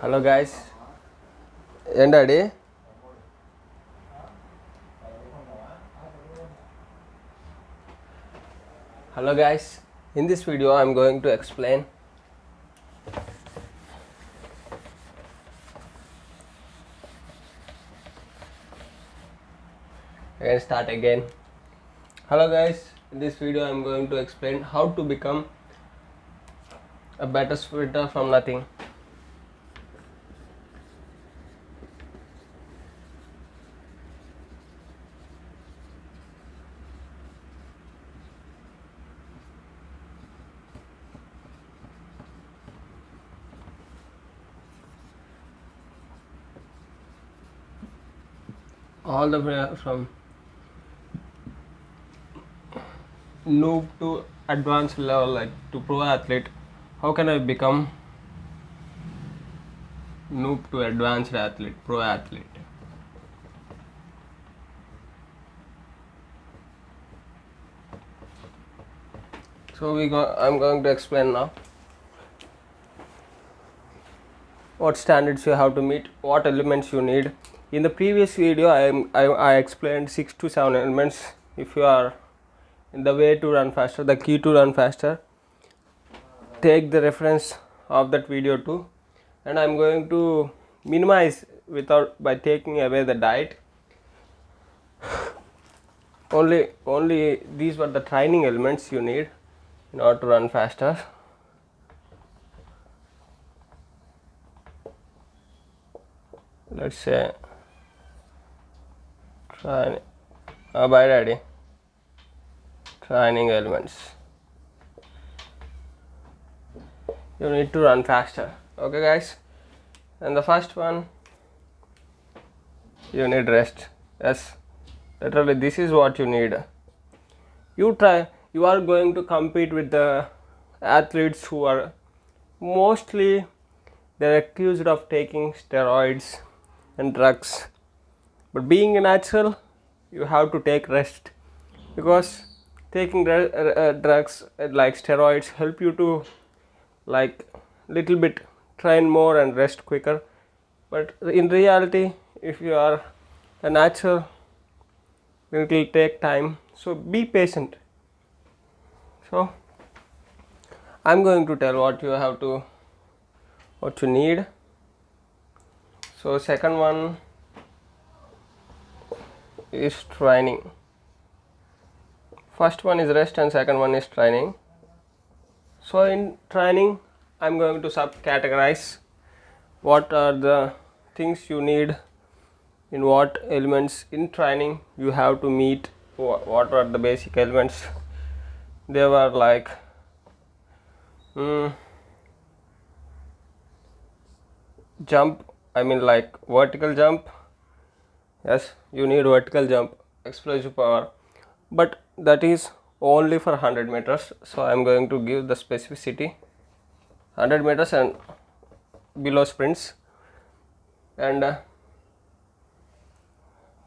Hello guys, ఏంటండి? Hello guys, in this video I'm going to explain start again. Hello guys, in this video I'm going to explain how to become a better sprinter from nothing. All the way from noob to advanced level, like to pro athlete. How can I become noob to advanced athlete, pro athlete? So I'm going to explain now what standards you have to meet, what elements you need. In the previous video I explained 6 to 7 elements. If you are in the way to run faster, the key to run faster, take the reference of that video too. And I'm going to minimize by taking away the diet. Only these were the training elements you need in order to run faster. Let's say bye daddy. Training elements you need to run faster. Okay guys, and the first one, you need rest. Yes, literally this is what you need. You are going to compete with the athletes who are mostly they're accused of taking steroids and drugs, but being a natural, you have to take rest, because taking drugs like steroids help you to like little bit train more and rest quicker, but in reality if you are a natural it will take time, so be patient. So I'm going to tell what you need. So second one is training. First one is rest and second one is training. So in training I'm going to subcategorize what are the things you need in what elements. In training you have to meet what are the basic elements. They were like jump, like vertical jump. Yes, you need vertical jump, explosive power, but that is only for 100 meters. So I am going to give the specificity 100 meters and below sprints. And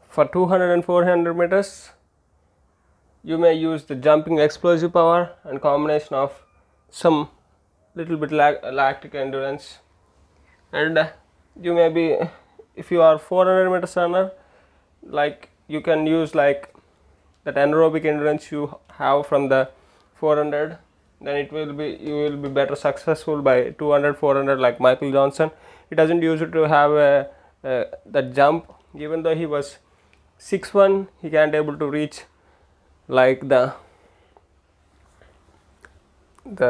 for 200 and 400 meters you may use the jumping explosive power and combination of some little bit lactic endurance. And you may be, if you are 400 meters runner, like you can use like that anaerobic endurance you have from the 400, then you will be better successful by 200 400. Like Michael Johnson, he doesn't use it to have that jump. Even though he was 6'1", he can't able to reach like the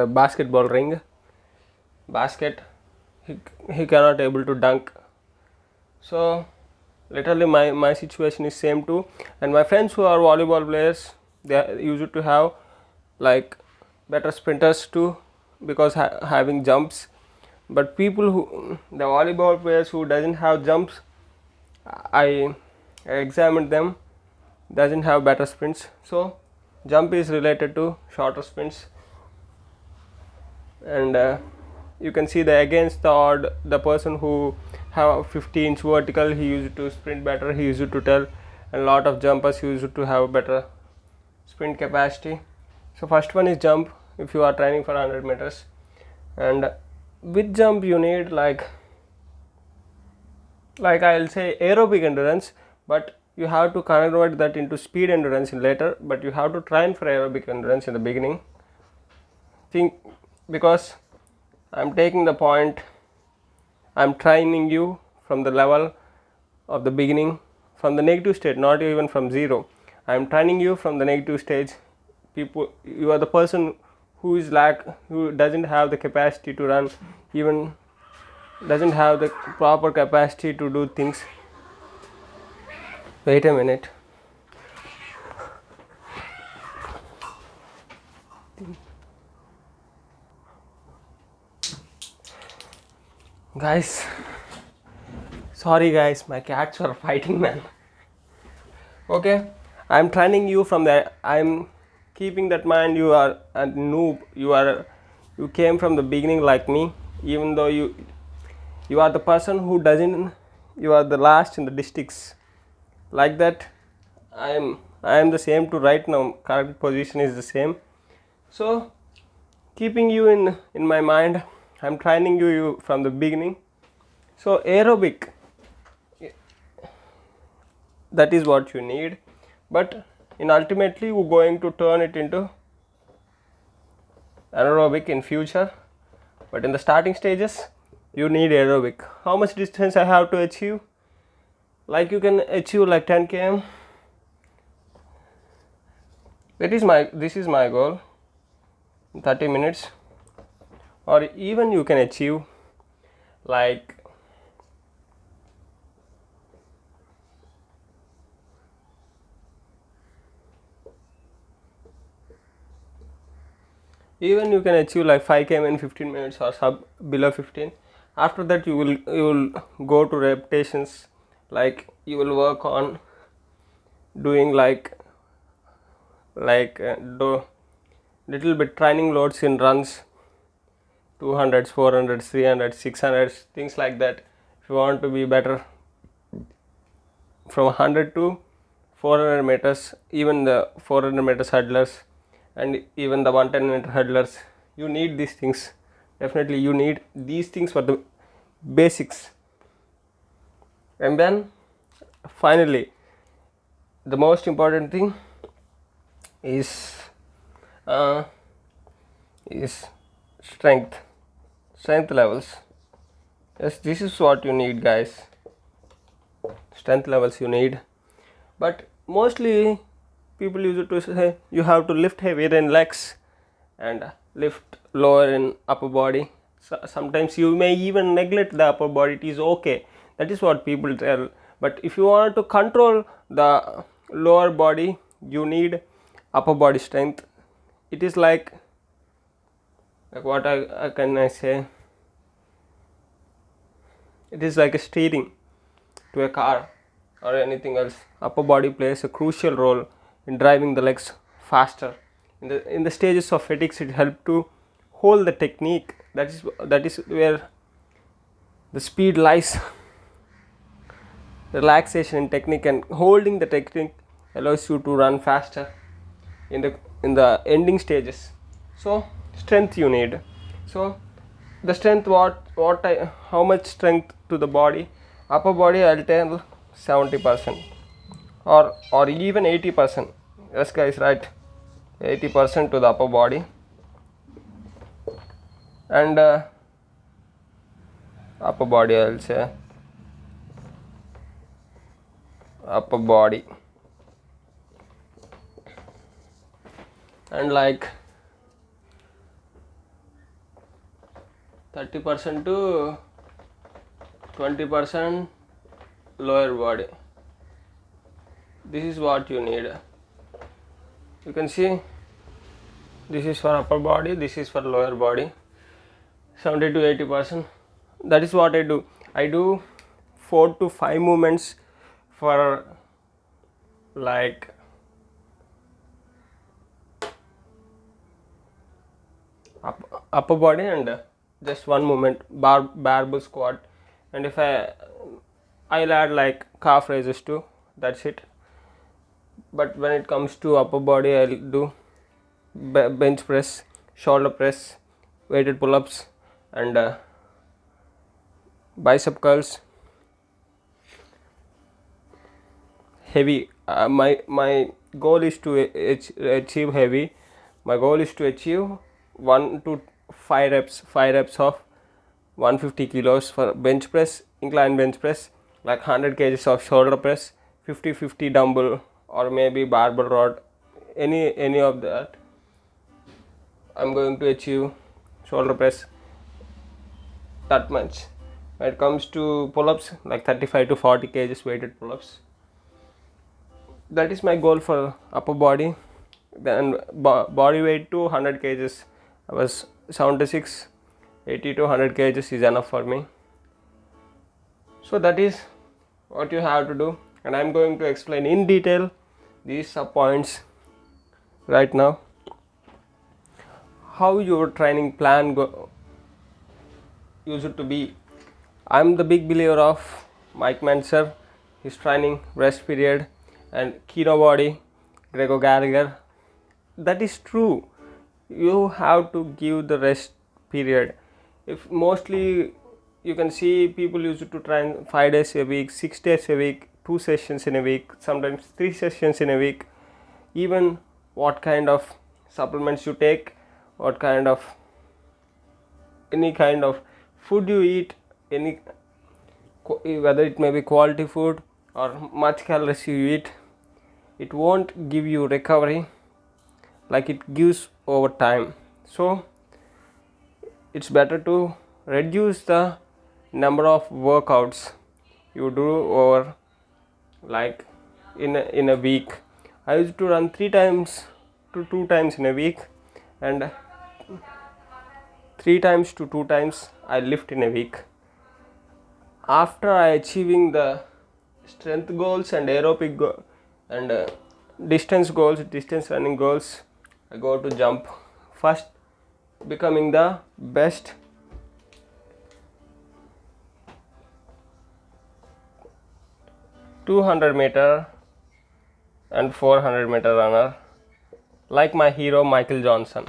basketball ring basket. He cannot able to dunk. So literally my situation is same too, and my friends who are volleyball players, they used to have like better sprinters too, because having jumps. But the volleyball players who doesn't have jumps, I examined them, doesn't have better sprints. So jump is related to shorter sprints. And you can see the against the odd, the person who have 50-inch vertical, he used to sprint better, he used to tell, and a lot of jumpers used to have better sprint capacity. So first one is jump if you are training for 100 meters. And with jump you need like like I'll say aerobic endurance, but you have to convert that into speed endurance in later, but you have to train for aerobic endurance in the beginning. Think, because I'm taking the point, I'm training you from the level of the beginning, from the negative state, not even from zero. I'm training you from the negative stage. People, you are the person who is who doesn't have the capacity to run, even doesn't have the proper capacity to do things. Wait a minute. Guys, sorry guys, my cats are fighting, man. Okay, I'm training you from that. I'm keeping that mind. You are a noob. You came from the beginning like me. Even though you are the person who doesn't, you are the last in the districts. Like that, I am the same to right now. Current position is the same. So keeping you in my mind, I'm training you from the beginning. So aerobic, that is what you need, but in ultimately we're going to turn it into anaerobic in future, but in the starting stages you need aerobic. How much distance I have to achieve? Like you can achieve like 10 km. This is my goal in 30 minutes, or even you can achieve like even you can achieve like 5 km in 15 minutes or sub below 15. After that you will go to repetitions, like you will work on doing do little bit training loads in runs, 200s, 400s, 300s, 600s, things like that. If you want to be better from 100 to 400 meters, even the 400 meters hurdlers and even the 110 meter hurdlers, you need these things. Definitely you need these things for the basics. And then finally the most important thing is uh, is strength levels. Yes, this is what you need, guys. Strength levels you need, but mostly people use it to say you have to lift heavier in legs and lift lower in upper body. So sometimes you may even neglect the upper body. It is okay, that is what people tell, but if you want to control the lower body you need upper body strength. It is like what I can I say, it is like a steering to a car or anything else. Upper body plays a crucial role in driving the legs faster. In the stages of fatigue, it helps to hold the technique. That is where the speed lies. Relaxation in technique and holding the technique allows you to run faster in the ending stages. So strength you need. So the strength, how much strength to the body? Upper body I'll tell 70% or even 80%. Yes guys, right, 80% to the upper body. And upper body I'll say upper body and like 30% to 20% lower body. This is what you need. You can see this is for upper body, this is for lower body. 70 to 80%. That is what I do. I do 4 to 5 movements for like upper body and just one movement barbell squat, and if I'll add like calf raises too. That's it. But when it comes to upper body, I'll do bench press, shoulder press, weighted pull-ups, and bicep curls, heavy. My goal is to achieve heavy. My goal is to achieve 1 to 5 reps of 150 kilos for bench press, incline bench press, like 100 kgs of shoulder press, 50-50 dumbbell, or maybe barbell rod, any of that. I'm going to achieve shoulder press that much. When it comes to pull-ups, like 35 to 40 kgs weighted pull-ups, that is my goal for upper body. Then body weight to 100 kgs, I was 76. 80 to 100 kgs is enough for me. So that is what you have to do, and I'm going to explain in detail these sub points right now, how your training plan used to be. I'm the big believer of Mike Manser, his training rest period, and Kino Body, Gregor Gallagher. That is true. You have to give the rest period. If mostly you can see people used to train 5 days a week, 6 days a week, 2 sessions in a week, sometimes 3 sessions in a week. Even what kind of supplements you take, what kind of any kind of food you eat, any whether it may be quality food or much calories you eat, it won't give you recovery like it gives over time. So it's better to reduce the number of workouts you do over, like in a week. I used to run 3 times to 2 times in a week, and 3 times to 2 times I lift in a week. After I achieving the strength goals and aerobic and distance goals, distance running goals, I go to jump. First, becoming the best 200-meter and 400-meter runner, like my hero Michael Johnson.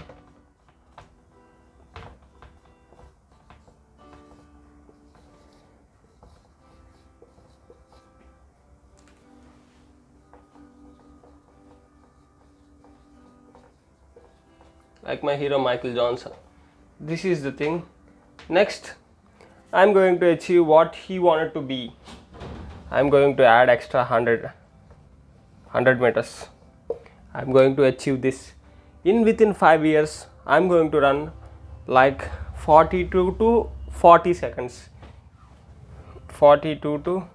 Like my hero Michael Johnson. This is the thing. Next, I'm going to achieve what he wanted to be. I'm going to add extra 100 meters. I'm going to achieve this. Within 5 years, I'm going to run like 42 to 40 seconds. 42 to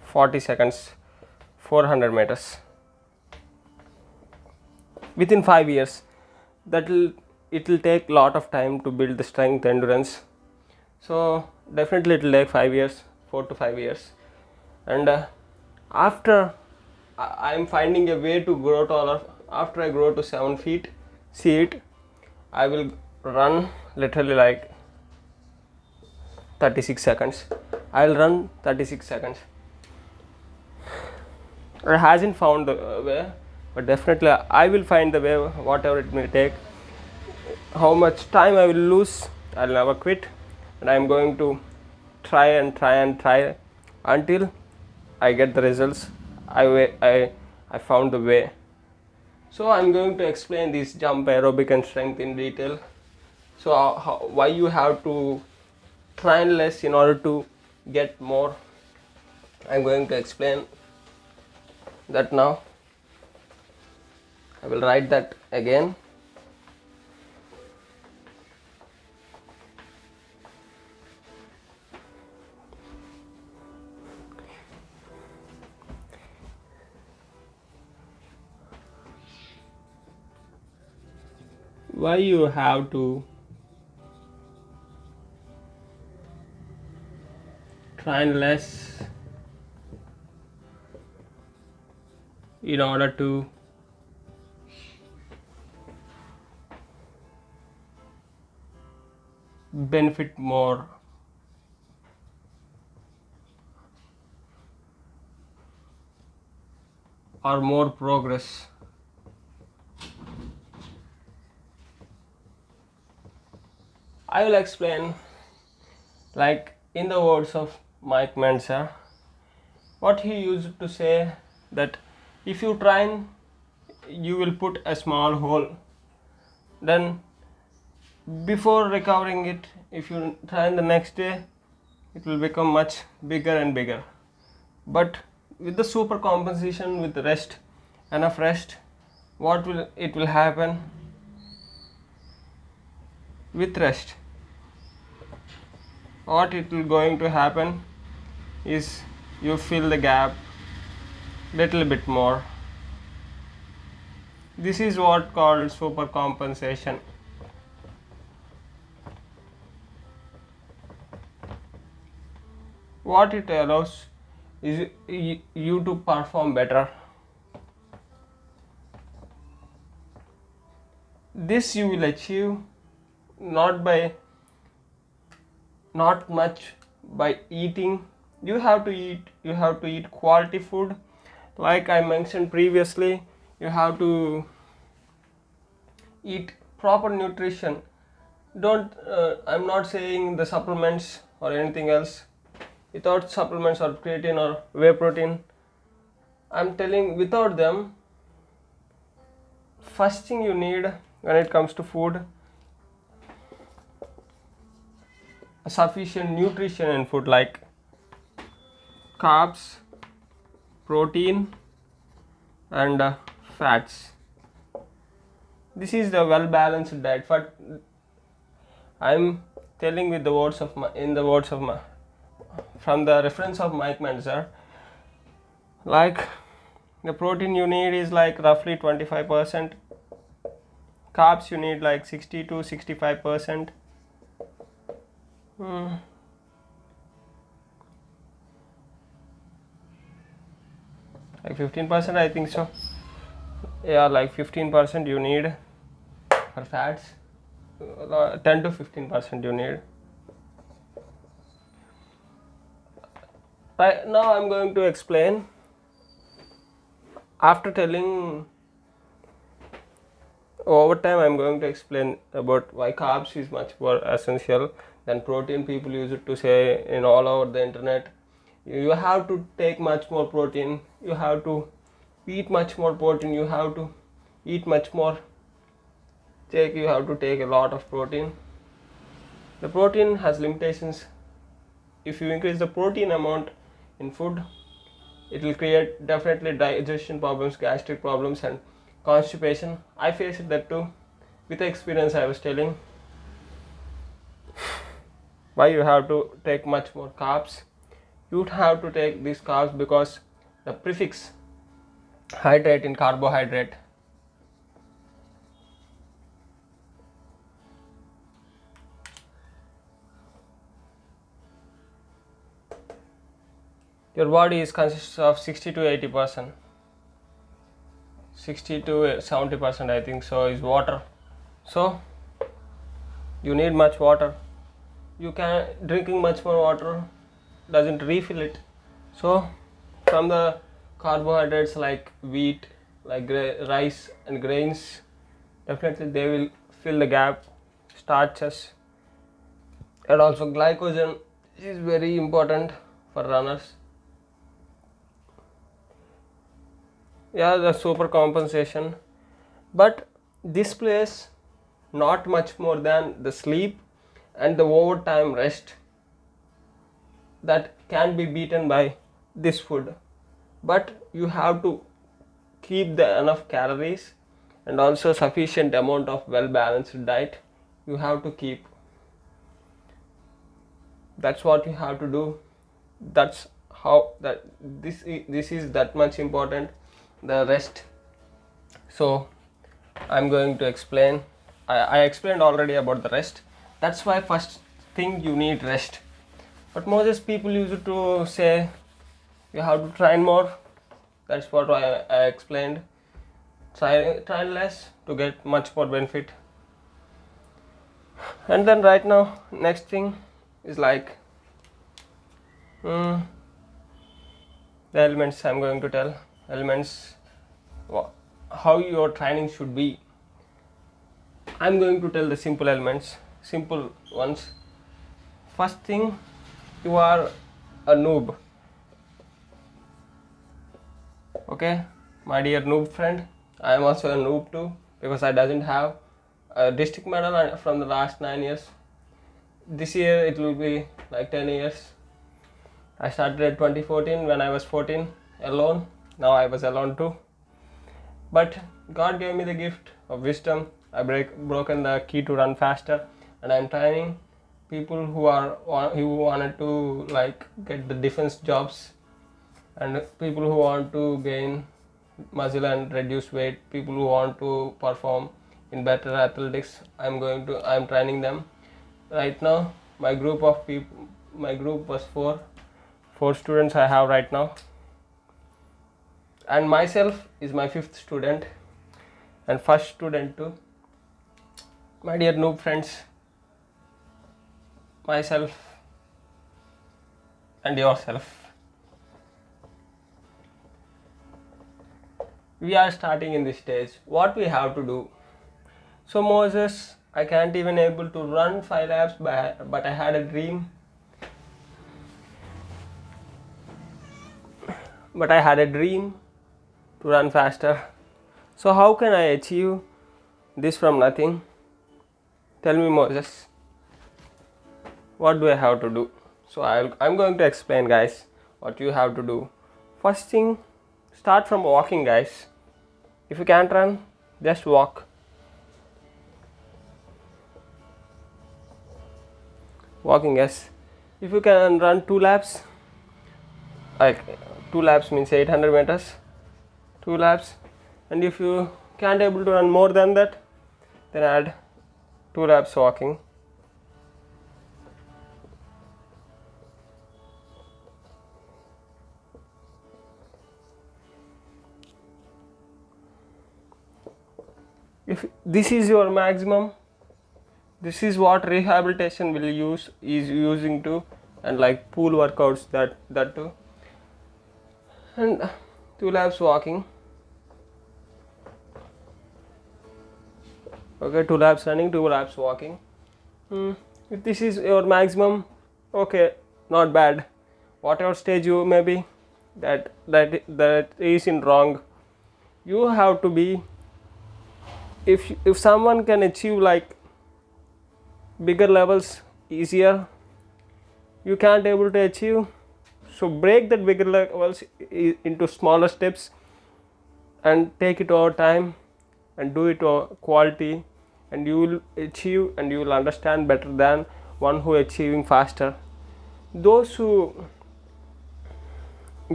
40 seconds, 400 meters. Within 5 years, it will take a lot of time to build the strength, endurance. So definitely it will take 5 years, 4 to 5 years. And after I am finding a way to grow taller. After I grow to 7 feet, see it, I will run literally like 36 seconds. I'll run 36 seconds. I hasn't found the way, but definitely I will find the way, whatever it may take. How much time I will lose, I'll never quit, and I'm going to try and try and try until I get the results. I found the way. So I'm going to explain this jump, aerobic and strength in detail. So why you have to train less in order to get more, I'm going to explain that now. I will write that again. Why you have to train less in order to benefit more. Or more progress. I will explain like in the words of Mike Manser. What he used to say that if you train, you will put a small hole. Then before recovering it, if you train the next day, it will become much bigger and bigger. But with the super compensation, with rest, enough rest, what will it will happen with rest? What it will going to happen is you fill the gap little bit more. This is what called super compensation. What it allows is you to perform better. This you will achieve not much by eating. You have to eat quality food. Like I mentioned previously, you have to eat proper nutrition. Don't I'm not saying the supplements or anything else. Without supplements or creatine or whey protein, I'm telling without them, first thing you need when it comes to food, sufficient nutrition in food like carbs, protein, and fats. This is the well balanced diet. But I'm telling with the words of my from the reference of Mike Menzer, like the protein you need is like roughly 25%, carbs you need like 60 to 65%, like 15% I think so. Yeah, like 15% you need for fats, 10 to 15% you need. Right now I'm going to explain, after telling over time I'm going to explain about why carbs is much more essential than protein. People use it to say in all over the internet, you have to take much more protein, you have to eat much more protein, you have to eat much more, you have to take a lot of protein. The protein has limitations. If you increase the protein amount in food, it will create definitely digestion problems, gastric problems, and constipation. I faced that too. With the experience I was telling, why you have to take much more carbs. You have to take these carbs because the prefix hydrate in carbohydrate, your body is consists of 60 to 80%, 60 to 70% I think so is water. So you need much water. You can drinking much more water doesn't refill it. So from the carbohydrates like wheat, like rice and grains, definitely they will fill the gap. Starches and also glycogen is very important for runners. Yeah, the super compensation, but this plays not much more than the sleep and the overtime rest that can be beaten by this food. But you have to keep the enough calories and also sufficient amount of well balanced diet you have to keep. That's what you have to do. That's how that this is that much important, the rest. So I'm going to explain. I explained already about the rest. That's why first thing you need rest. But most people used to say you have to train more. That's what I explained. Train less to get much more benefit. And then right now, next thing is like the elements. I'm going to tell elements how your training should be. I'm going to tell the simple elements, simple ones. First thing, you are a noob. Okay, my dear noob friend, I am also a noob too because I doesn't have a district medal from the last 9 years. This year it will be like 10 years. I started at 2014 when I was 14 alone. Now I was alone too. But God gave me the gift of wisdom. I broken the key to run faster, and I'm training people who wanted to like get the defense jobs, and people who want to gain muscle and reduce weight, people who want to perform in better athletics. I'm training them right now. My group was four students I have right now, and myself is my fifth student and first student too. My dear noob friends, myself and yourself, we are starting in this stage. What we have to do? So Moses, I can't even able to run 5 laps, but I had a dream. But I had a dream to run faster. So how can I achieve this from nothing? Tell me, Moses. What do I have to do? So I'm going to explain, guys, what you have to do. First thing, start from walking, guys. If you can't run, just walk. Walking, yes. If you can run 2 laps, like 2 laps means 800 meters, 2 laps. And if you can't able to run more than that, then add 2 laps walking. If this is your maximum, this is what rehabilitation is using to, and like pool workouts that too. And 2 laps walking. Okay, 2 laps running, 2 laps walking. If this is your maximum, okay, not bad. Whatever stage you may be, that is in wrong. You have to be. If someone can achieve like bigger levels easier, you can't able to achieve. So break that bigger levels into smaller steps and take it over time and do it quality, and you will achieve and you will understand better than one who achieving faster. Those who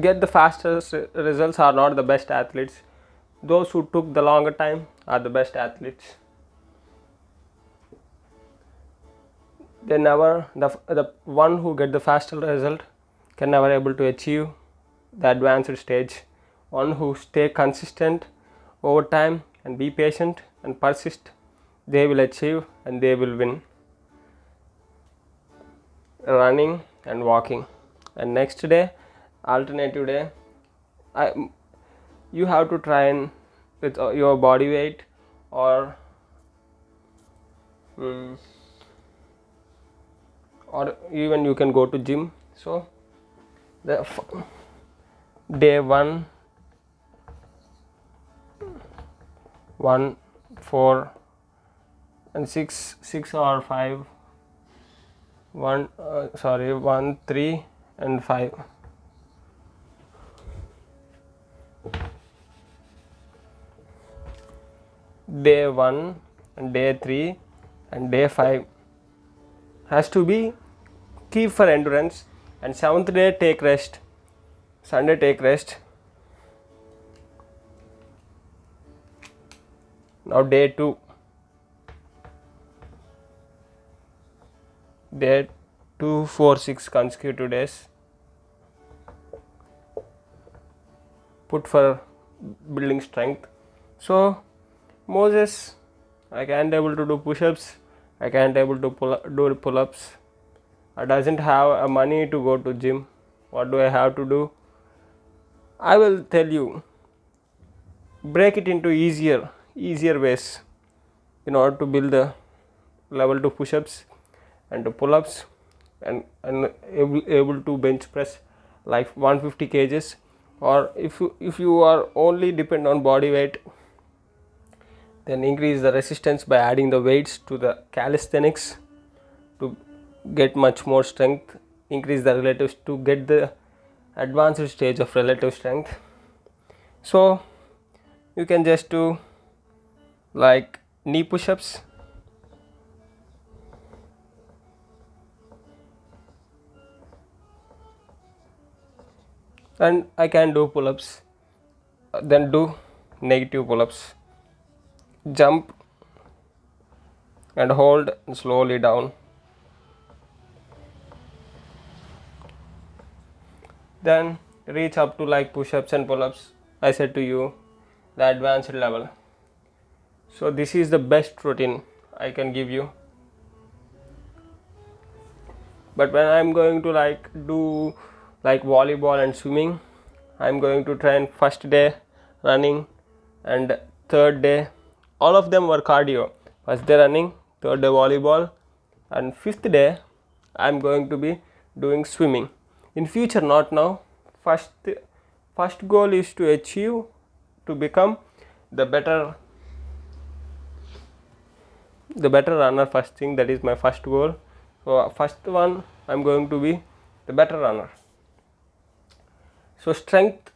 get the fastest results are not the best athletes. Those who took the longer time are the best athletes. They never, the one who get the faster result can never able to achieve the advanced stage. One who stay consistent over time and be patient and persist, they will achieve and they will win. Running and walking. And next day, alternative day, you have to train with your body weight, or even you can go to gym. So the day 1, 4 and 6 or 5, 1 3 and 5. Day 1 and day 3 and day 5 has to be keep for endurance, and 7th day take rest, Sunday take rest. Now day 2, day 2, 4, 6 consecutive days put for building strength. So Moses, I can't able to do push-ups, I can't able to do pull-ups, I doesn't have money to go to gym. What do I have to do? I will tell you. Break it into easier ways in order to build the level 2 push-ups and to pull-ups and able to bench press like 150 kgs Or if you are only depend on body weight, then increase the resistance by adding the weights to the calisthenics to get much more strength. Increase the relative to get the advanced stage of relative strength. So you can just do like knee push-ups, and I can do pull-ups, then do negative pull-ups, jump and hold slowly down, then reach up to like push-ups and pull-ups. I said to you the advanced level. So this is the best routine I can give you. But when I'm going to like do like volleyball and swimming, I'm going to train first day running and third day, all of them were cardio. First day running, third day volleyball, and fifth day I'm going to be doing swimming. In future, not now. First goal is to achieve to become the better runner. First thing, that is my first goal. So first one, I'm going to be the better runner. So strength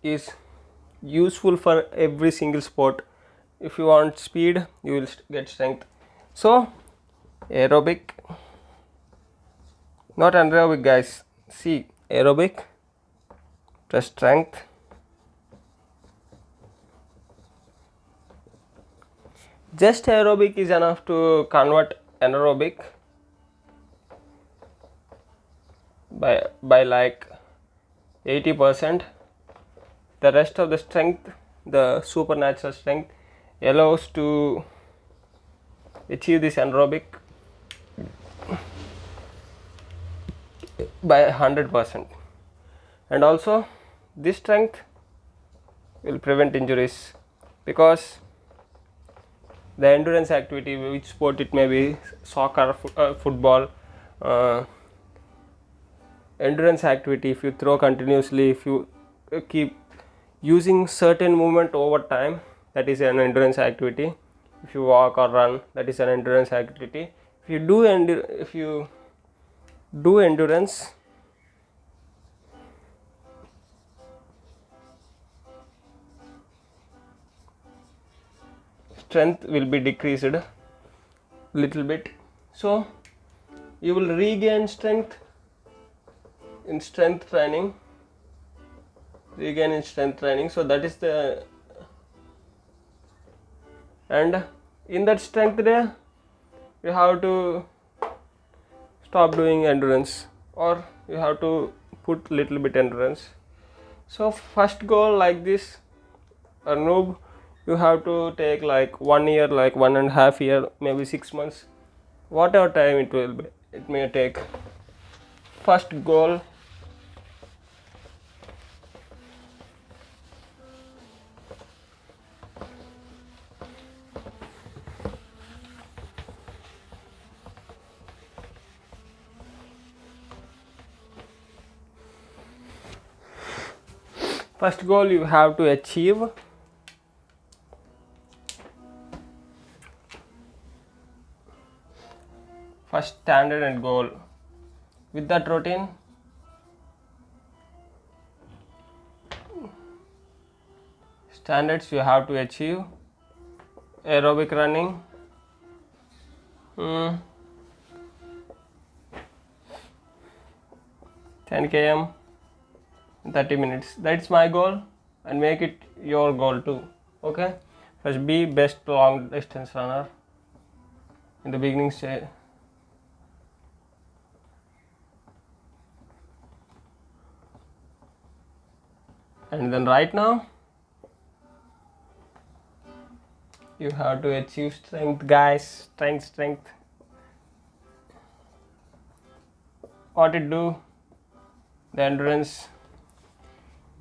is useful for every single sport. If you want speed, you will get strength. So aerobic, not anaerobic guys. See, aerobic plus strength, just aerobic is enough to convert anaerobic by like 80%. The rest of the strength, the supernatural strength, allows to achieve this anaerobic by 100%. And also this strength will prevent injuries, because the endurance activity, which sport it may be, soccer, football, endurance activity, if you throw continuously, if you keep using certain movement over time, that is an endurance activity. If you walk or run, that is an endurance activity. If you do endurance, strength will be decreased little bit. So you will regain strength in strength training. So that is the, and in that strength day you have to stop doing endurance, or you have to put little bit endurance. So first goal like this, a noob, you have to take like 1 year, like 1.5 year, maybe 6 months, whatever time it will be, it may take. First goal, you have to achieve. First standard and goal. With that routine, standards you have to achieve: aerobic running, 10 km in 30 minutes. That's my goal, and make it your goal too. Okay, first be best long distance runner in the beginning stage. And then right now you have to achieve strength guys. Strength. What it do? The endurance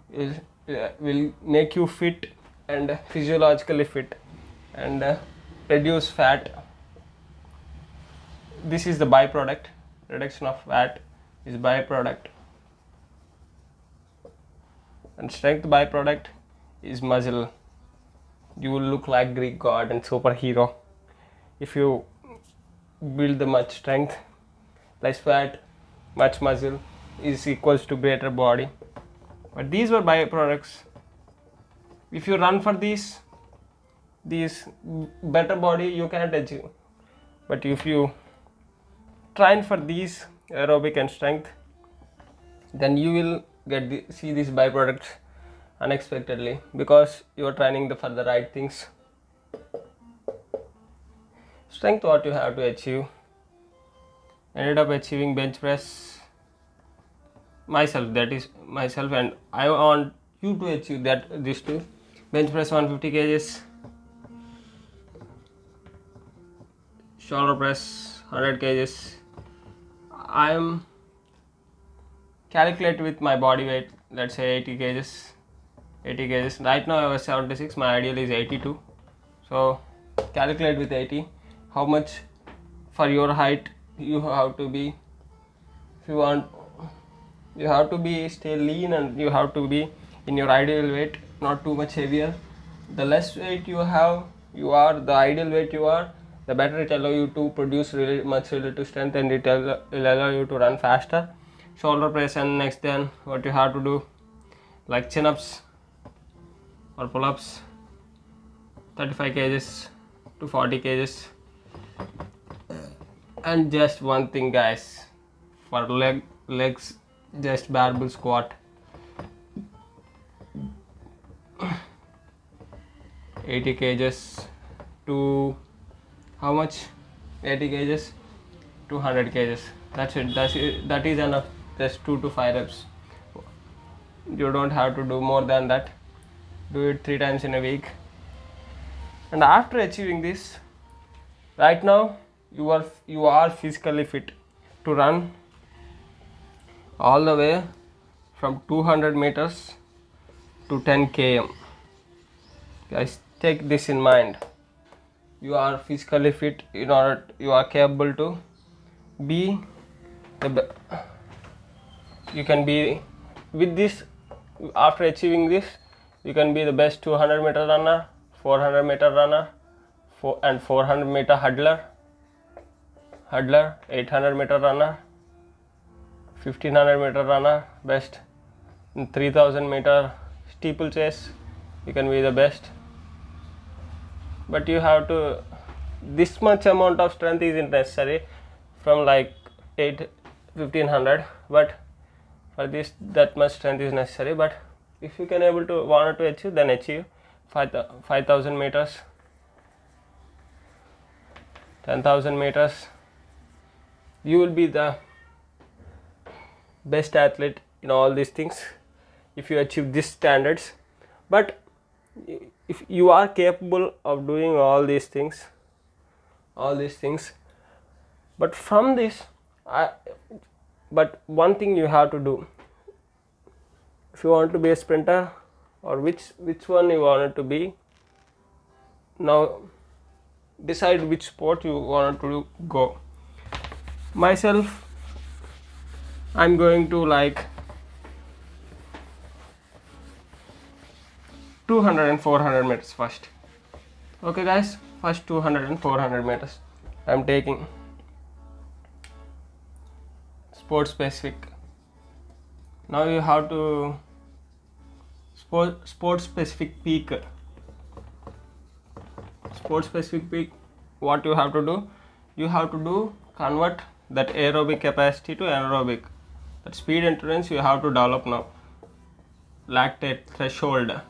will make you fit and physiologically fit, and reduce fat. This is the byproduct. Reduction of fat is byproduct. and strength byproduct is muscle. You will look like Greek god and superhero if you build the much strength. Less fat, much muscle is equals to greater body. But these were byproducts. If you run for these better body you can't achieve. But if you train for these aerobic and strength, then you will see these byproducts unexpectedly, because you are training for the right things. Strength, what you have to achieve, ended up achieving bench press myself, and I want you to achieve this too. Bench press 150 kgs, shoulder press 100 kgs. I am calculate with my body weight, let's say 80 kgs. Right now I was 76, my ideal is 82. So calculate with 80 how much for your height you have to be. If you want, you have to be stay lean, and you have to be in your ideal weight, not too much heavier. The less weight the ideal weight you are, the better it allow you to produce really much relative strength, and it will allow you to run faster. Shoulder press, and next then what you have to do, like chin-ups or pull-ups, 35 kgs to 40 kgs. And just one thing guys, for legs, just barbell squat, 80 kgs to how much, 80 kgs to 100 kgs. That's it. That is enough. Just 2 to 5 reps. You don't have to do more than that. Do it 3 times in a week. And after achieving this, right now you are physically fit to run all the way from 200 meters to 10 km. Guys, take this in mind. You are physically fit, you are capable to be you can be with this. After achieving this, you can be the best 200-meter runner, 400-meter runner, and 400-meter hurdler, 800-meter runner, 1500-meter runner, best 3000-meter steeplechase, you can be the best. But you have to, this much amount of strength isn't necessary from like 1500, but for this that much strength is necessary. But if you can want to achieve, then achieve 5000 meters, 10,000 meters. You will be the best athlete in all these things if you achieve these standards. But if you are capable of doing all these things, but from this, but one thing you have to do, if you want to be a sprinter, or which one you want to be, now decide which sport you want to go. Myself, I'm going to like 200 and 400 meters first. Okay guys, first 200 and 400 meters I'm taking sport specific. Now you have to sport specific peak. What you have to do, convert that aerobic capacity to anaerobic. That speed endurance you have to develop now. Lactate threshold.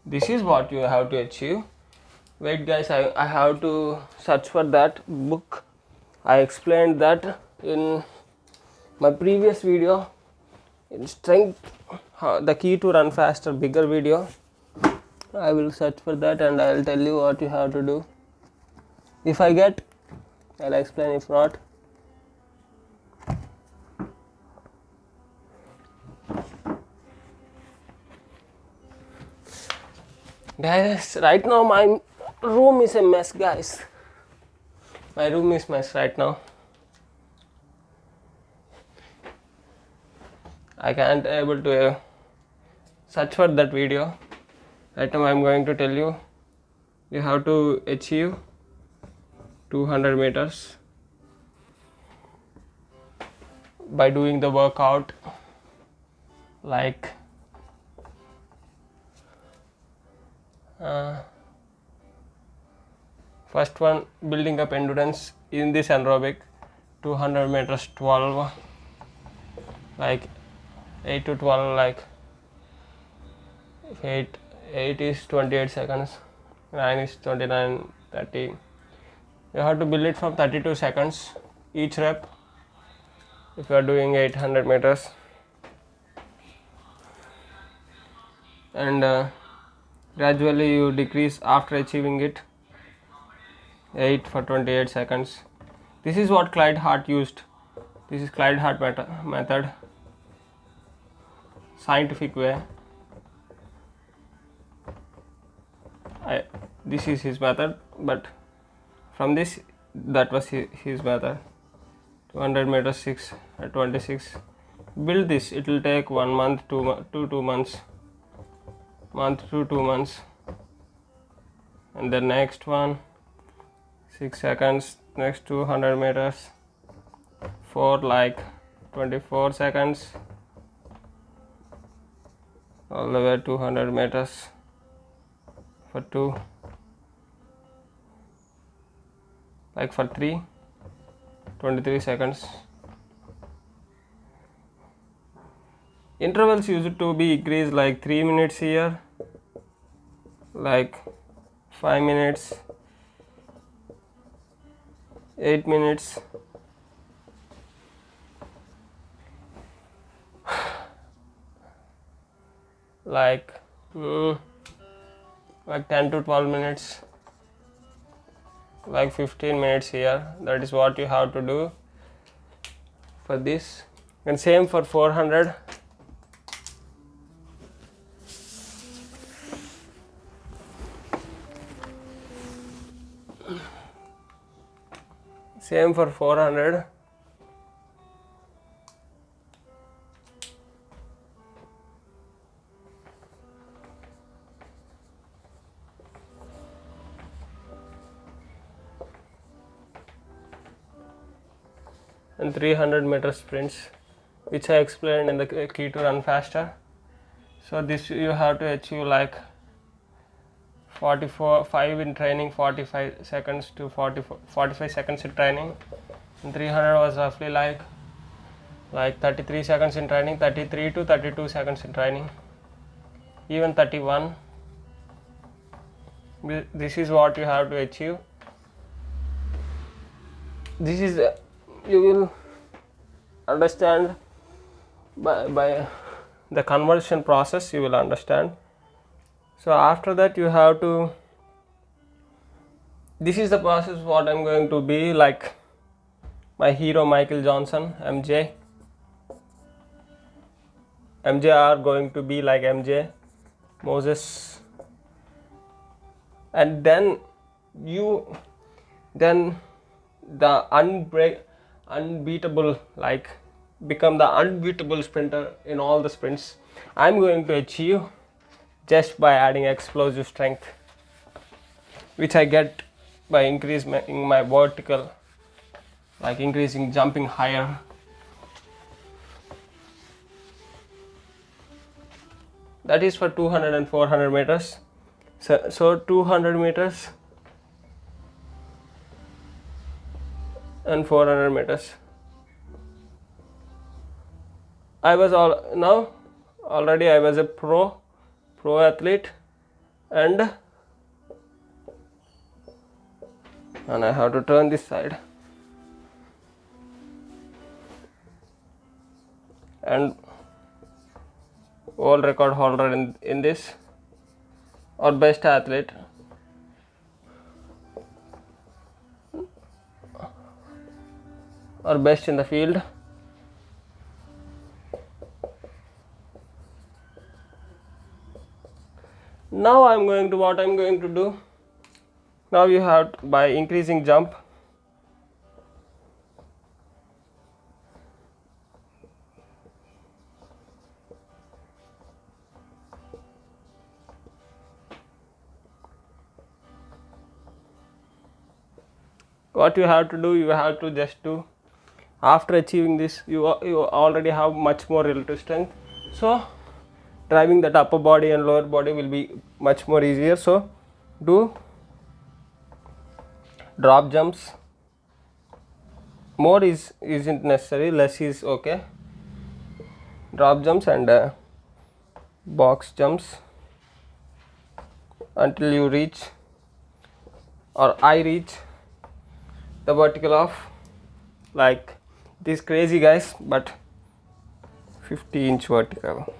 This is what you have to achieve. Wait guys, I have to search for that book. I explained that in my previous video, in strength, the key to run faster, bigger video. I will search for that and I will tell you what you have to do. If I get, I'll explain. If not, guys, right now room is a mess, guys. My room is mess right now. I can't able to search for that video. Right now I'm going to tell you have to achieve 200 meters by doing the workout like first one, building up endurance in this anaerobic. 200 meters 12, like 8 to 12, like 8 is 28 seconds, 9 is 29, 30. You have to build it from 32 seconds each rep if you are doing 800 meters. And gradually you decrease after achieving it. 8 for 28 seconds. This is what Clyde Hart used. This is Clyde Hart method, scientific way. This is his method, but from this, that was his method. 200 meters 6 at 26. Build this. It will take 1 month, 2 months, month to 2 months. And the next one, 6 seconds. Next 200 meters, 4 like 24 seconds. All the way 200 meters for 2, like for 3, 23 seconds. Intervals used to be increased like 3 minutes here, like 5 minutes, 8 minutes, like 10 to 12 minutes, like 15 minutes here. That is what you have to do for this. And same for 400. Same for 400. And 300 meter sprints, which I explained in the key to run faster. So this you have to achieve like 5 in training, 45 seconds to 45 seconds in training, and 300 was roughly like 33 seconds in training, 33 to 32 seconds in training, even 31. This is what you have to achieve. This is you will understand by the conversion process. You will understand. So after that you have to, this is the process what I'm going to be like my hero Michael Johnson, MJ are going to be like MJ, Moses, and then the unbeatable, like become the unbeatable sprinter in all the sprints. I'm going to achieve just by adding explosive strength, which I get by increasing my vertical, like increasing jumping higher. That is for 200 and 400 meters. So 200 meters and 400 meters. I was already I was a pro athlete, and I have to turn this side, and world record holder in this, or best athlete, or best in the field. Now what I'm going to do, Now you have by increasing jump, what you have to do, you have to just do, after achieving this, you already have much more relative strength, so driving that upper body and lower body will be much more easier. So do drop jumps, more isn't necessary, less is okay. Drop jumps and box jumps until you reach, or I reach the vertical of, like, it is crazy guys, but 50-inch vertical.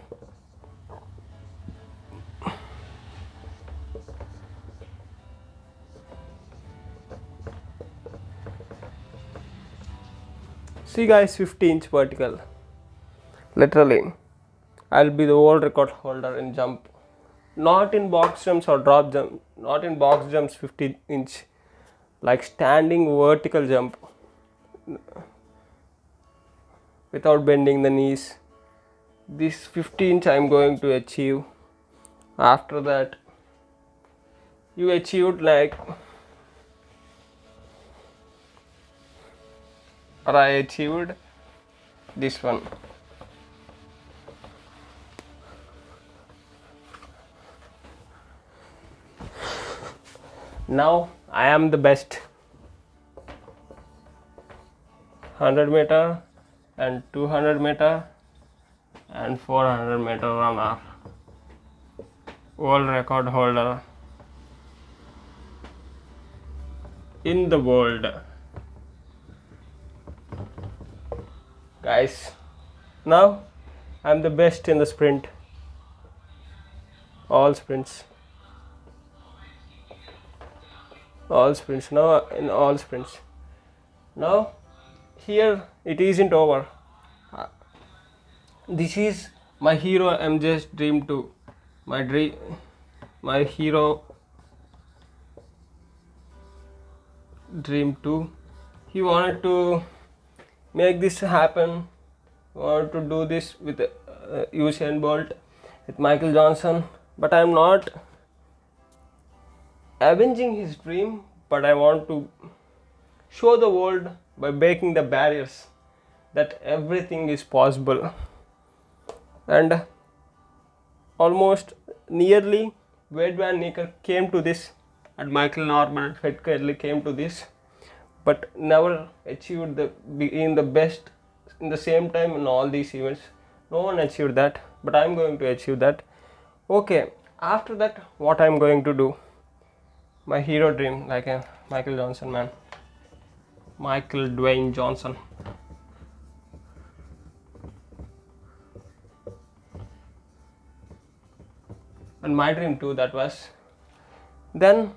See guys, 50-inch vertical. Literally, I'll be the world record holder in jump. Not in box jumps or drop jump, not in box jumps 50-inch, like standing vertical jump without bending the knees. This 50-inch I'm going to achieve. After that, you achieved like, or I achieved this one. Now I am the best 100-meter and 200-meter and 400-meter runner, world record holder in the world. Guys, now I'm the best in the sprint, all sprints, now in all sprints. Now here it isn't over. This is my hero MJ's dream 2. My hero dream 2. He wanted to make this happen. Want to do this with Usain Bolt, with Michael Johnson, but I'm not avenging his dream, but I want to show the world by breaking the barriers that everything is possible. And almost nearly Wade Van Niekerk came to this, and Michael Norman and Fred Kerley came to this, but never achieved being the best in the same time in all these events. No one achieved that, but I'm going to achieve that. Okay, after that, what I'm going to do? My hero dream, like a Michael Johnson, man. Michael Dwayne Johnson. And my dream too, that was. Then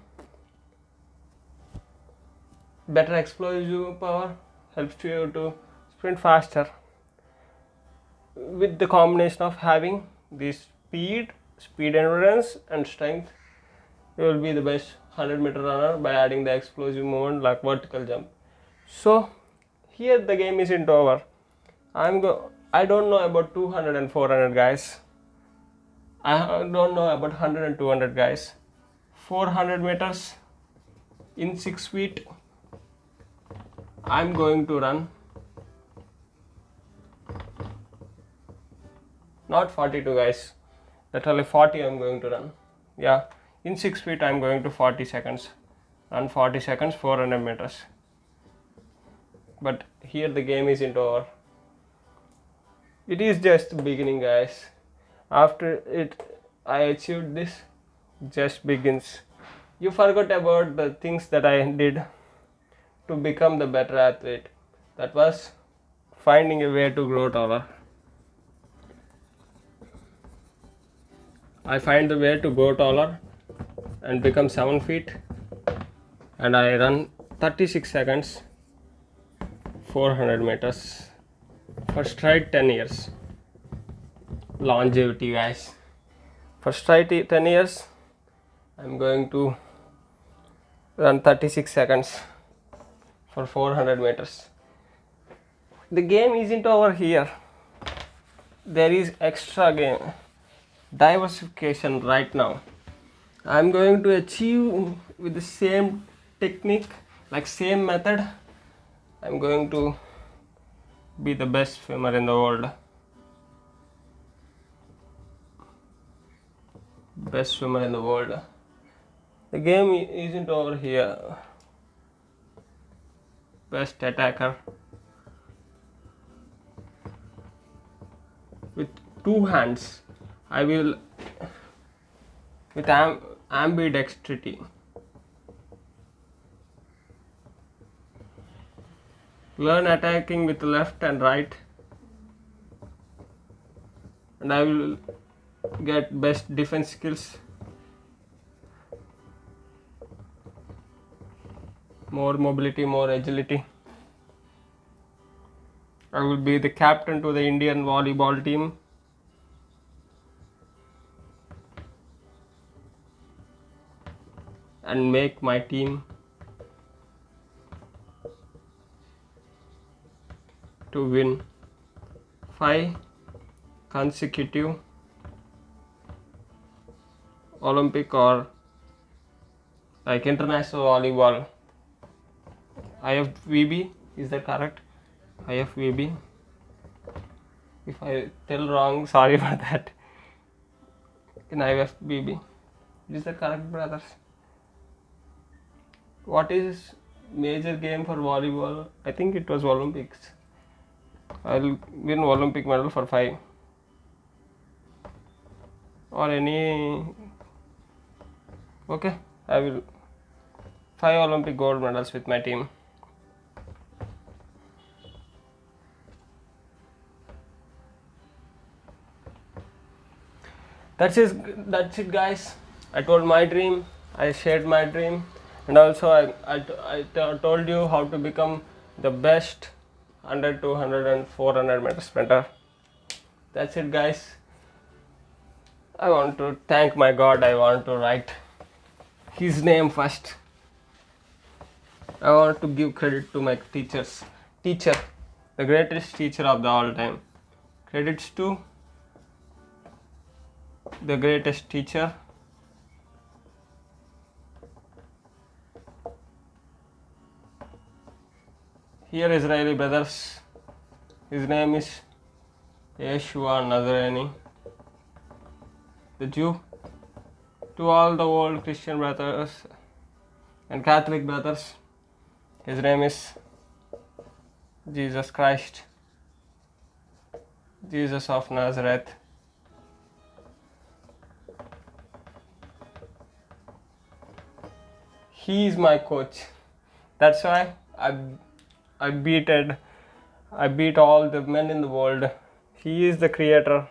better explosive power helps you to sprint faster. With the combination of having this speed endurance and strength, you will be the best 100-meter runner by adding the explosive movement like vertical jump. So here the game isn't over. I don't know about 200 and 400 guys. I don't know about 100 and 200 guys. 400 meters in 6 feet. I'm going to run not 42 guys. Literally 40 I'm going to run. Yeah, in 6 feet I'm going to 40 seconds. Run 40 seconds, 400 meters. But here the game isn't over. It is just the beginning, guys. After I achieved this, just begins. You forgot about the things that I did to become the better athlete. That was finding a way to grow taller. I find the way to grow taller and become 7 feet, and I run 36 seconds 400 meters for straight 10 years. Longevity, guys. For straight 10 years, I'm going to run 36 seconds for 400 meters. The game isn't over here. There is extra game diversification right now. I'm going to achieve with the same technique, like same method. I'm going to be the best swimmer in the world. Best swimmer in the world. The game isn't over here. Best attacker. With two hands, I will with ambidextrity. Learn attacking with left and right, and I will get best defense skills. More mobility, more agility. I will be the captain to the Indian volleyball team. And make my team to win 5 consecutive Olympic or like international volleyball. IFVB, is that correct? IFVB. If I tell wrong, sorry for that. In IFBB, is that correct, brothers? What is major game for volleyball? I think it was Olympics. I'll win Olympic medal for 5 or any. Okay, I will 5 Olympic gold medals with my team. That's it, guys. I told my dream. I shared my dream, and also I told you how to become the best 100, 200, and 400 meter sprinter. That's it, guys. I want to thank my God. I want to write His name first. I want to give credit to my teacher, the greatest teacher of the all time. Credits to the greatest teacher. Here, Israeli brothers. His name is Yeshua Nazareni, the Jew. To all the old Christian brothers and Catholic brothers, his name is Jesus Christ, Jesus of Nazareth. He is my coach. That's why I beat all the men in the world. He is the creator,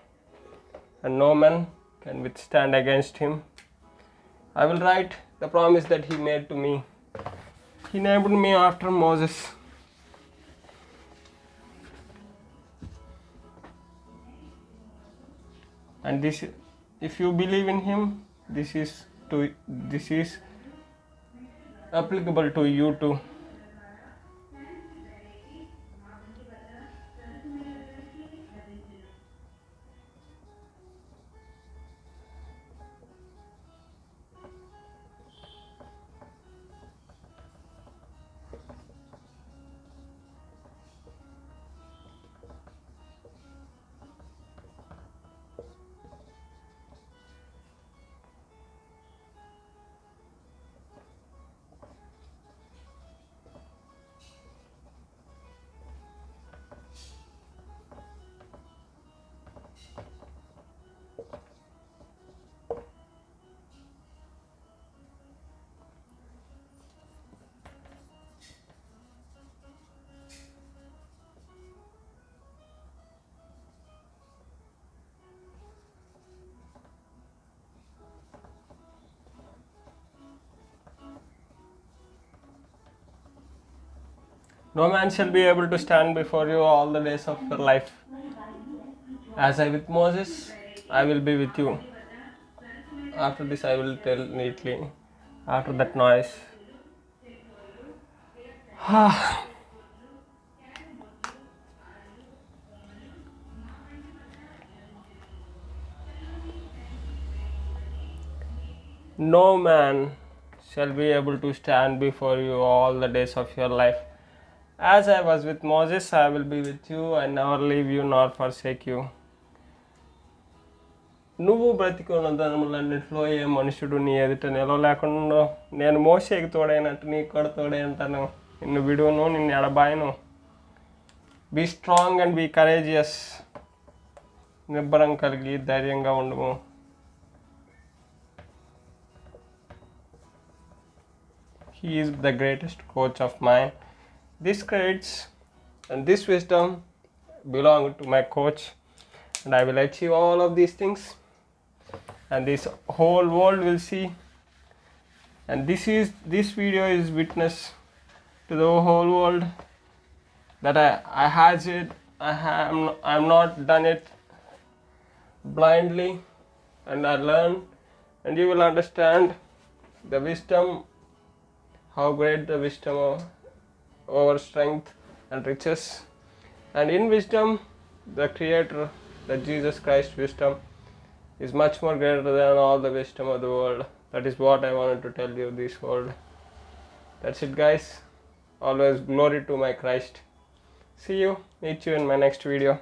and no man can withstand against him. I will write the promise that he made to me. He named me after Moses. And this, if you believe in him, this is applicable to you too. No man shall be able to stand before you all the days of your life. As I with Moses, I will be with you. After this, I will tell neatly. After that noise, No man shall be able to stand before you all the days of your life. As I was with Moses, I will be with you. I never leave you nor forsake you. నువ్వు బ్రతికున్న దినములన్నింటిలో ఏ మనుషుడు నీ ఎదుట నిలవలేకుండా నేను మోషేకి తోడైనట్టు నీకు కూడా తోడై ఉంటాను. నిన్ను విడువను, నిన్ను ఎడబాయను. Be strong and be courageous. నిబ్బరం కలిగి ధైర్యంగా ఉండము. He is the greatest coach of mine. These credits and this wisdom belong to my coach, and I will achieve all of these things, and this whole world will see. And this video is witness to the whole world that I has it. I'm not done it blindly, and I learn, and you will understand the wisdom, how great the wisdom over strength and riches. And in wisdom, the Creator, the Jesus Christ wisdom, is much more greater than all the wisdom of the world. That is what I wanted to tell you this world. That's it, guys. Always glory to my Christ. See you. Meet you in my next video.